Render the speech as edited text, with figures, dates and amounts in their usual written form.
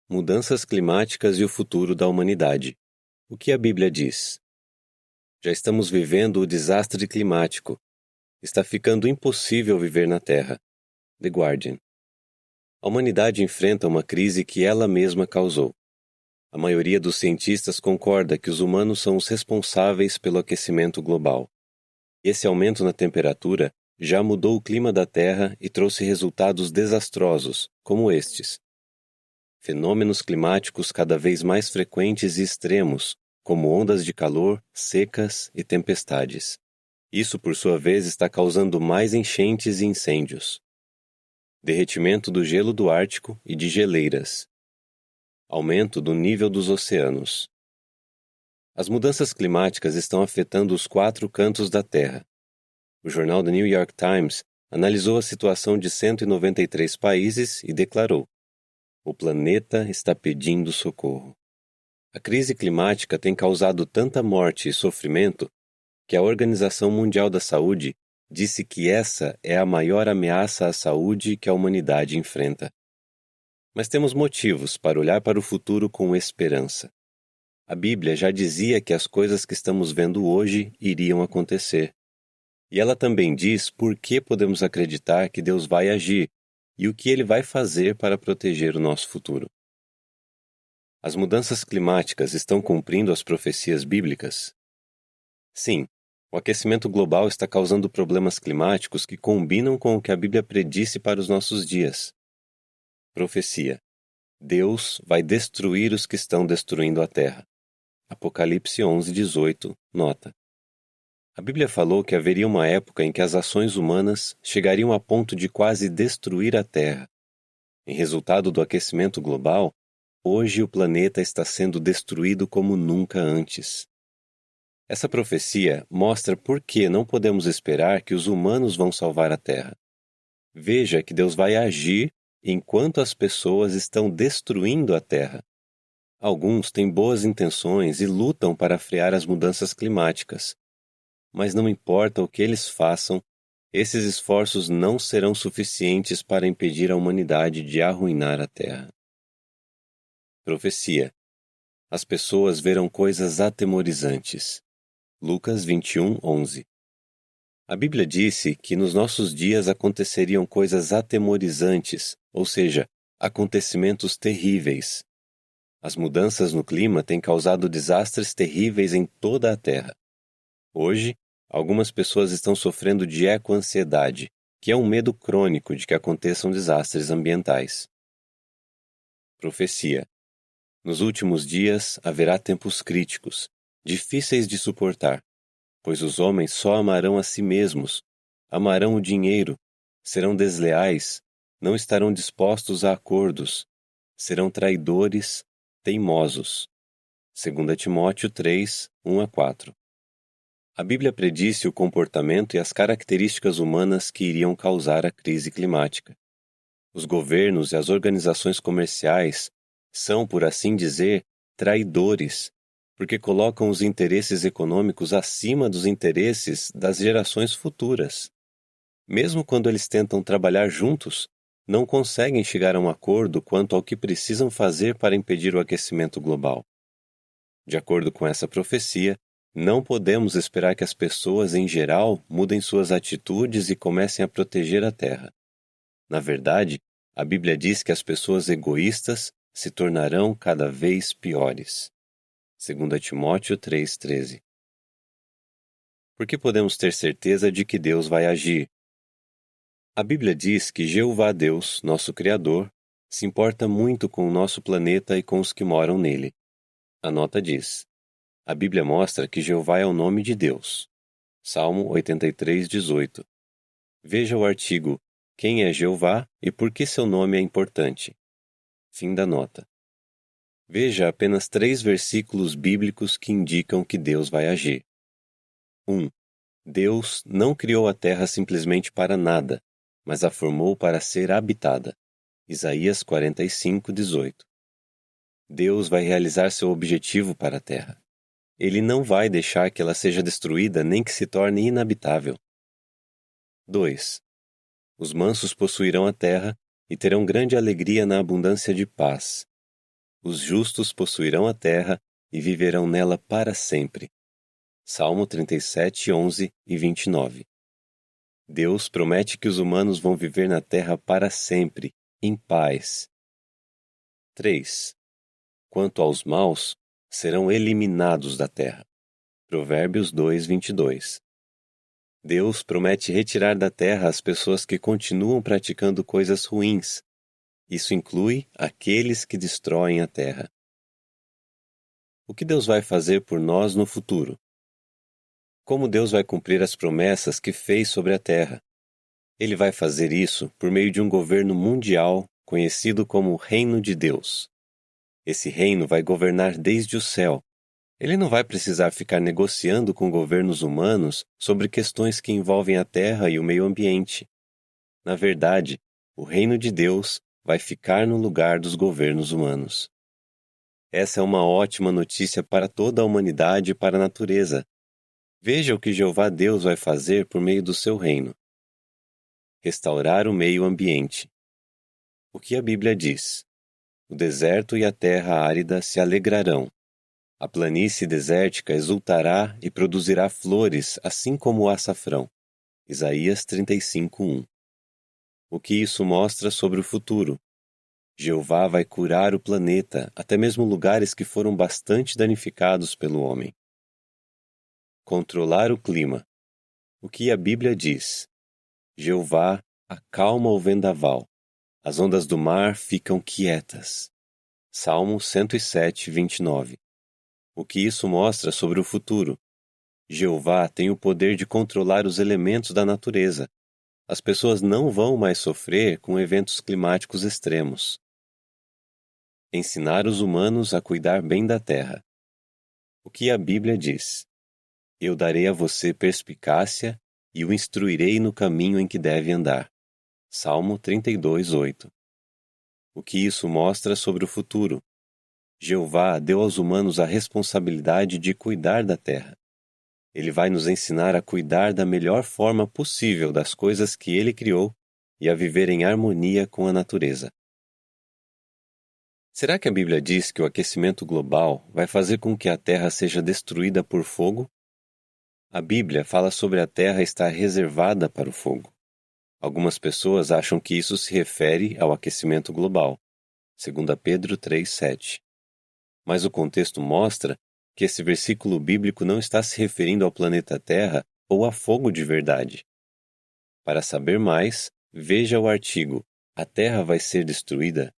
Mudanças climáticas e o futuro da humanidade. O que a Bíblia diz? Já estamos vivendo o desastre climático. Está ficando impossível viver na Terra. The Guardian. A humanidade enfrenta uma crise que ela mesma causou. A maioria dos cientistas concorda que os humanos são os responsáveis pelo aquecimento global. Esse aumento na temperatura já mudou o clima da Terra e trouxe resultados desastrosos, como estes. Fenômenos climáticos cada vez mais frequentes e extremos, como ondas de calor, secas e tempestades. Isso, por sua vez, está causando mais enchentes e incêndios. Derretimento do gelo do Ártico e de geleiras. Aumento do nível dos oceanos. As mudanças climáticas estão afetando os 4 cantos da Terra. O jornal The New York Times analisou a situação de 193 países e declarou: o planeta está pedindo socorro. A crise climática tem causado tanta morte e sofrimento que a Organização Mundial da Saúde disse que essa é a maior ameaça à saúde que a humanidade enfrenta. Mas temos motivos para olhar para o futuro com esperança. A Bíblia já dizia que as coisas que estamos vendo hoje iriam acontecer. E ela também diz por que podemos acreditar que Deus vai agir e o que Ele vai fazer para proteger o nosso futuro. As mudanças climáticas estão cumprindo as profecias bíblicas? Sim, o aquecimento global está causando problemas climáticos que combinam com o que a Bíblia predisse para os nossos dias. Profecia: Deus vai destruir os que estão destruindo a terra. Apocalipse 11:18, nota. A Bíblia falou que haveria uma época em que as ações humanas chegariam a ponto de quase destruir a Terra. Em resultado do aquecimento global, hoje o planeta está sendo destruído como nunca antes. Essa profecia mostra por que não podemos esperar que os humanos vão salvar a Terra. Veja que Deus vai agir enquanto as pessoas estão destruindo a Terra. Alguns têm boas intenções e lutam para frear as mudanças climáticas. Mas não importa o que eles façam, esses esforços não serão suficientes para impedir a humanidade de arruinar a Terra. Profecia: as pessoas verão coisas atemorizantes. Lucas 21:11. A Bíblia disse que nos nossos dias aconteceriam coisas atemorizantes, ou seja, acontecimentos terríveis. As mudanças no clima têm causado desastres terríveis em toda a Terra. Hoje, algumas pessoas estão sofrendo de ecoansiedade, que é um medo crônico de que aconteçam desastres ambientais. Profecia: nos últimos dias haverá tempos críticos, difíceis de suportar, pois os homens só amarão a si mesmos, amarão o dinheiro, serão desleais, não estarão dispostos a acordos, serão traidores, teimosos. 2 Timóteo 3, 1-4. A Bíblia predisse o comportamento e as características humanas que iriam causar a crise climática. Os governos e as organizações comerciais são, por assim dizer, traidores, porque colocam os interesses econômicos acima dos interesses das gerações futuras. Mesmo quando eles tentam trabalhar juntos, não conseguem chegar a um acordo quanto ao que precisam fazer para impedir o aquecimento global. De acordo com essa profecia, não podemos esperar que as pessoas, em geral, mudem suas atitudes e comecem a proteger a Terra. Na verdade, a Bíblia diz que as pessoas egoístas se tornarão cada vez piores. 2 Timóteo 3,13. Por que podemos ter certeza de que Deus vai agir? A Bíblia diz que Jeová Deus, nosso Criador, se importa muito com o nosso planeta e com os que moram nele. A nota diz: a Bíblia mostra que Jeová é o nome de Deus. Salmo 83:18. Veja o artigo Quem é Jeová e por que seu nome é importante. Fim da nota. Veja apenas 3 versículos bíblicos que indicam que Deus vai agir. 1. Deus não criou a terra simplesmente para nada, mas a formou para ser habitada. Isaías 45:18. Deus vai realizar seu objetivo para a terra. Ele não vai deixar que ela seja destruída nem que se torne inabitável. 2. Os mansos possuirão a terra e terão grande alegria na abundância de paz. Os justos possuirão a terra e viverão nela para sempre. Salmo 37, 11 e 29. Deus promete que os humanos vão viver na terra para sempre, em paz. 3. Quanto aos maus, serão eliminados da terra. Provérbios 2, 22. Deus promete retirar da terra as pessoas que continuam praticando coisas ruins. Isso inclui aqueles que destroem a terra. O que Deus vai fazer por nós no futuro? Como Deus vai cumprir as promessas que fez sobre a terra? Ele vai fazer isso por meio de um governo mundial conhecido como Reino de Deus. Esse reino vai governar desde o céu. Ele não vai precisar ficar negociando com governos humanos sobre questões que envolvem a terra e o meio ambiente. Na verdade, o reino de Deus vai ficar no lugar dos governos humanos. Essa é uma ótima notícia para toda a humanidade e para a natureza. Veja o que Jeová Deus vai fazer por meio do seu reino. Restaurar o meio ambiente. O que a Bíblia diz? O deserto e a terra árida se alegrarão. A planície desértica exultará e produzirá flores, assim como o açafrão. Isaías 35:1. O que isso mostra sobre o futuro? Jeová vai curar o planeta, até mesmo lugares que foram bastante danificados pelo homem. Controlar o clima. O que a Bíblia diz? Jeová acalma o vendaval. As ondas do mar ficam quietas. Salmo 107, 29. O que isso mostra sobre o futuro? Jeová tem o poder de controlar os elementos da natureza. As pessoas não vão mais sofrer com eventos climáticos extremos. Ensinar os humanos a cuidar bem da terra. O que a Bíblia diz? Eu darei a você perspicácia e o instruirei no caminho em que deve andar. Salmo 32, 8. O que isso mostra sobre o futuro? Jeová deu aos humanos a responsabilidade de cuidar da terra. Ele vai nos ensinar a cuidar da melhor forma possível das coisas que ele criou e a viver em harmonia com a natureza. Será que a Bíblia diz que o aquecimento global vai fazer com que a terra seja destruída por fogo? A Bíblia fala sobre a terra estar reservada para o fogo. Algumas pessoas acham que isso se refere ao aquecimento global. 2 Pedro 3:7. Mas o contexto mostra que esse versículo bíblico não está se referindo ao planeta Terra ou a fogo de verdade. Para saber mais, veja o artigo A Terra vai ser destruída?